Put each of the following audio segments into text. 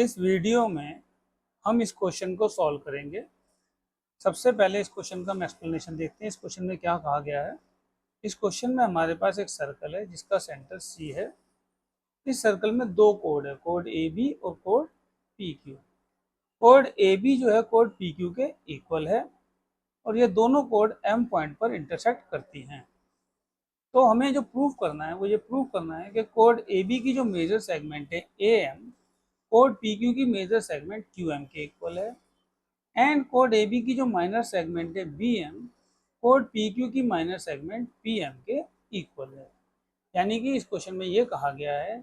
इस वीडियो में हम इस क्वेश्चन को सॉल्व करेंगे। सबसे पहले इस क्वेश्चन का हम एक्सप्लेनेशन देखते हैं। इस क्वेश्चन में क्या कहा गया है। इस क्वेश्चन में हमारे पास एक सर्कल है जिसका सेंटर सी है। इस सर्कल में दो कोड है, कोड ए बी और कोड P Q. Code A B जो है कोड पी क्यू के इक्वल है और ये दोनों कोड एम पॉइंट पर इंटरसेक्ट करती हैं। तो हमें जो प्रूफ करना है वो ये प्रूफ करना है कि कोड ए बी की जो मेजर सेगमेंट है ए एम, कोड पी क्यू की मेजर सेगमेंट क्यू एम के इक्वल है। एंड कोड ए बी की जो माइनर सेगमेंट है बी एम, कोड पी क्यू की माइनर सेगमेंट पी एम के इक्वल है। यानी कि इस क्वेश्चन में ये कहा गया है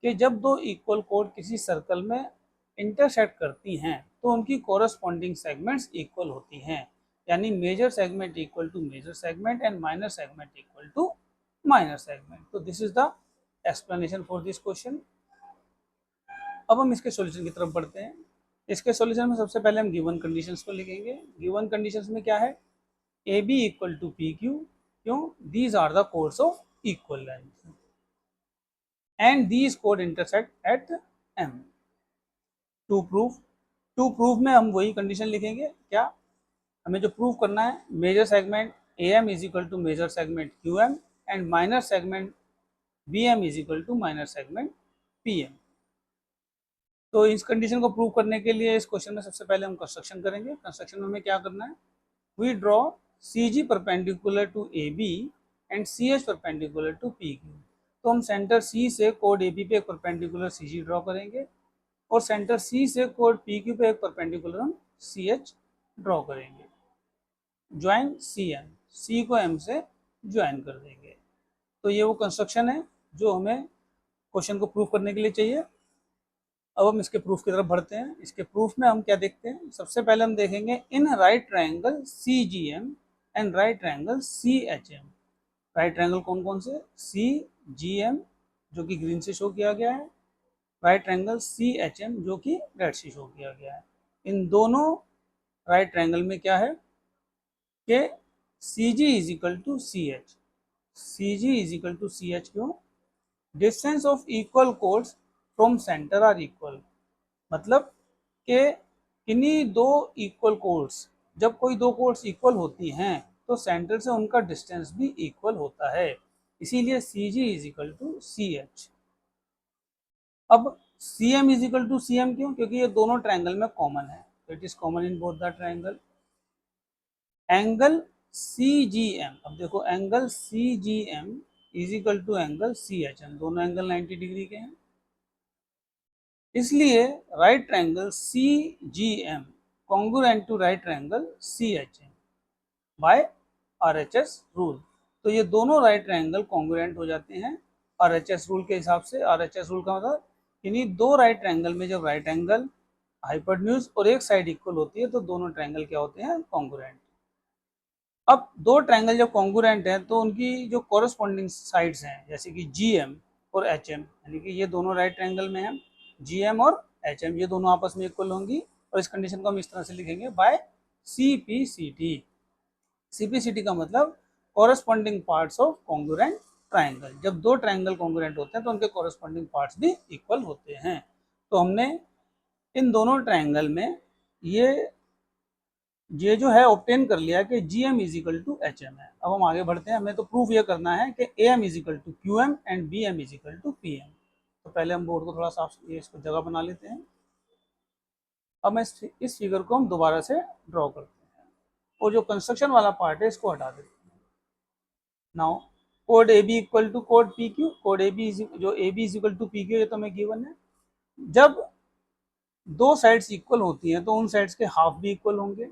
कि जब दो इक्वल कोड किसी सर्कल में इंटरसेक्ट करती हैं तो उनकी कोरस्पॉन्डिंग सेगमेंट्स इक्वल होती हैं। यानी major segment equal to major segment and minor segment equal to minor segment. तो this is the explanation for this question. अब हम इसके सॉल्यूशन की तरफ बढ़ते हैं। इसके सॉल्यूशन में सबसे पहले हम गिवन कंडीशंस को लिखेंगे। गिवन कंडीशंस में क्या है, A B equal to P Q, क्यों, these are the chords of equal length and these कोड intersect at M. To proof में हम वही कंडीशन लिखेंगे। क्या हमें जो प्रूफ करना है, major segment A M is equal to major segment Q M and minor segment B M is equal to minor segment P M. तो इस कंडीशन को प्रूव करने के लिए इस क्वेश्चन में सबसे पहले हम कंस्ट्रक्शन करेंगे। कंस्ट्रक्शन में हमें क्या करना है, we draw C G perpendicular to A B and C H perpendicular to P Q. तो हम सेंटर सी से कोड ए बी पे एक परपेंडिकुलर सी जी ड्रॉ करेंगे और सेंटर सी से कोड पी क्यू पे एक परपेंडिकुलर हम सी एच ड्रॉ करेंगे। ज्वाइन सी एम, सी को एम से ज्वाइन कर देंगे। तो ये वो कंस्ट्रक्शन है जो हमें क्वेश्चन को प्रूव करने के लिए चाहिए। अब हम इसके प्रूफ की तरफ बढ़ते हैं। इसके प्रूफ में हम क्या देखते हैं, सबसे पहले हम देखेंगे इन right triangle C G M and right triangle C H M. Right triangle कौन कौन से, सी जी एम जो कि ग्रीन से शो किया गया है, right triangle C H M जो कि रेड से शो किया गया है। इन दोनों राइट ट्रायंगल में क्या है कि C G is equal to C H. C G is equal to C H क्यों, distance of equal chords from centre are equal. मतलब कि किन्हीं दो इक्वल कोड्स, जब कोई दो कोड्स इक्वल होती हैं तो सेंटर से उनका डिस्टेंस भी इक्वल होता है, इसीलिए C G is equal to C H. अब C M is equal to C M क्यों, क्योंकि ये दोनों ट्रायंगल में कॉमन है। तो it is common in both the triangle. Angle C G M, अब देखो angle C G M is equal to angle C H M, दोनों एंगल 90 डिग्री के हैं। इसलिए right triangle C G M congruent to right triangle C H M by RHS rule. तो ये दोनों right triangle congruent हो जाते हैं आरएचएस रूल के हिसाब से। आरएचएस रूल का मतलब इन्हीं दो राइट ट्रायंगल में जब राइट एंगल, हाइपोटेन्यूज और एक साइड इक्वल होती है तो दोनों ट्रायंगल क्या होते हैं, कॉन्ग्रुएंट। अब दो ट्रायंगल जब कॉन्ग्रुएंट हैं तो उनकी जो कॉरस्पॉन्डिंग साइड्स हैं जैसे कि जी एम और एच एम, यानी कि ये दोनों राइट ट्रायंगल में हैं, जी एम और एच एम ये दोनों आपस में इक्वल होंगी। और इस कंडीशन को हम इस तरह से लिखेंगे by C P C T. C P C T का मतलब corresponding parts of congruent triangle. जब दो ट्रायंगल कॉन्ग्रुएंट होते हैं तो उनके कॉरस्पॉन्डिंग पार्ट्स भी इक्वल होते हैं। तो हमने इन दोनों ट्रायंगल में ये जो है ऑब्टेन कर लिया कि G M is equal to H M है। अब हम आगे बढ़ते हैं। हमें तो प्रूफ ये करना है कि A M is equal to Q M and B M is equal to P M. तो पहले हम बोर्ड को थोड़ा साफ इसको जगह बना लेते हैं। अब मैं इस फिगर को हम दोबारा से ड्रॉ करते हैं और जो कंस्ट्रक्शन वाला पार्ट है इसको हटा देते हैं। Now code A B equal to code P Q, code A B जो A B is equal to P Q ये तो हमें गिवन है। जब दो साइड्स इक्वल होती हैं तो उन साइड्स के हाफ भी इक्वल होंगे।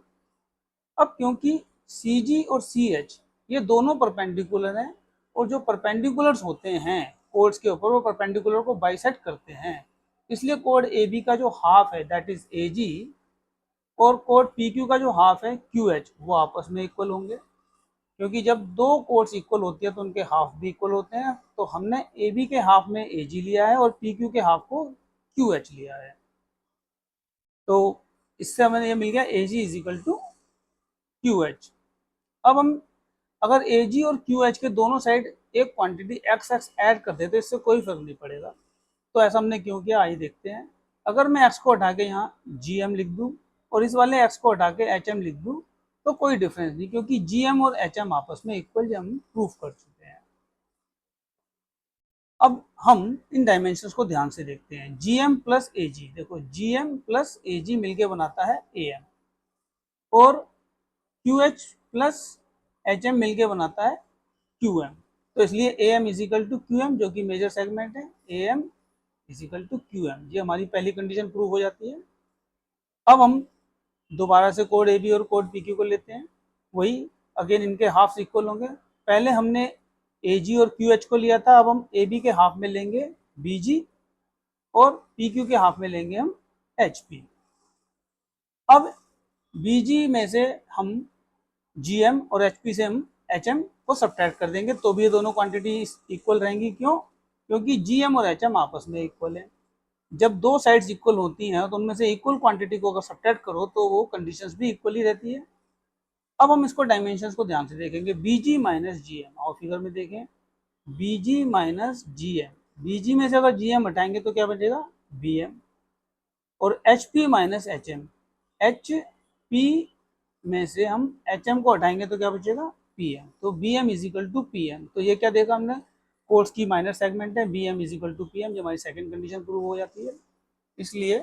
अब क्योंकि सी जी और सी एच ये दोनों परपेंडिकुलर हैं और जो परपेंडिकुलर्स होते हैं कोड्स के ऊपर वो परपेंडिकुलर को बाइसेक्ट करते हैं, इसलिए कोड ए बी का जो हाफ है दैट इज ए जी और कोड पी क्यू का जो हाफ है क्यू एच वो आपस में इक्वल होंगे। क्योंकि जब दो कोड्स इक्वल होती है तो उनके हाफ भी इक्वल होते हैं। तो हमने ए बी के हाफ में ए जी लिया है और पी क्यू के हाफ को क्यू एच लिया है। तो इससे हमें ये मिल गया A G is equal to Q H. अब हम अगर ए जी और क्यू एच के दोनों साइड एक क्वांटिटी एक्स एक्स ऐड कर दे तो इससे कोई फर्क नहीं पड़ेगा। तो ऐसा हमने क्यों किया, आइए देखते हैं। अगर मैं x को हटा के यहाँ gm लिख दूँ और इस वाले x को हटा के hm लिख दूँ तो कोई डिफरेंस नहीं, क्योंकि gm और hm आपस में इक्वल हम प्रूफ कर चुके हैं। अब हम इन डायमेंशंस को ध्यान से देखते हैं। gm प्लस ag, देखो gm प्लस ag मिलके बनाता है am और QH प्लस HM मिलके बनाता है QM। तो इसलिए AM is equal to QM जो कि मेजर सेगमेंट है, AM is equal to QM। ये हमारी पहली कंडीशन प्रूव हो जाती है। अब हम दोबारा से कोड AB और कोड PQ को लेते हैं। वही अगेन इनके हाफ इक्वल होंगे। पहले हमने AG और QH को लिया था, अब हम AB के हाफ में लेंगे BG और PQ के हाफ में लेंगे हम HP। अब BG में से हम GM और HP से हम HM को सब्ट्रैक्ट कर देंगे तो भी ये दोनों क्वांटिटी इक्वल रहेंगी। क्यों? क्योंकि GM और HM आपस में इक्वल है। जब दो साइड्स इक्वल होती हैं तो उनमें से इक्वल क्वांटिटी को अगर सब्ट्रैक्ट करो तो वो कंडीशंस भी इक्वल ही रहती है। अब हम इसको डायमेंशंस को ध्यान से देखेंगे। BG माइनस GM, और फिगर में देखें BG माइनस GM, BG में से अगर GM हटाएंगे तो क्या बचेगा BM, और HP माइनस HM, HP में से हम HM को हटाएंगे तो क्या बचेगा PM, तो BM is equal to PM। तो ये क्या देखा हमने, कोर्स की माइनर सेगमेंट है, BM is equal to PM, जो हमारी सेकंड कंडीशन प्रूव हो जाती है। इसलिए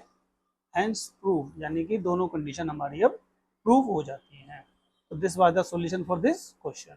हेंस प्रूव, यानी कि दोनों कंडीशन हमारी अब प्रूव हो जाती हैं। तो this was the solution for this question.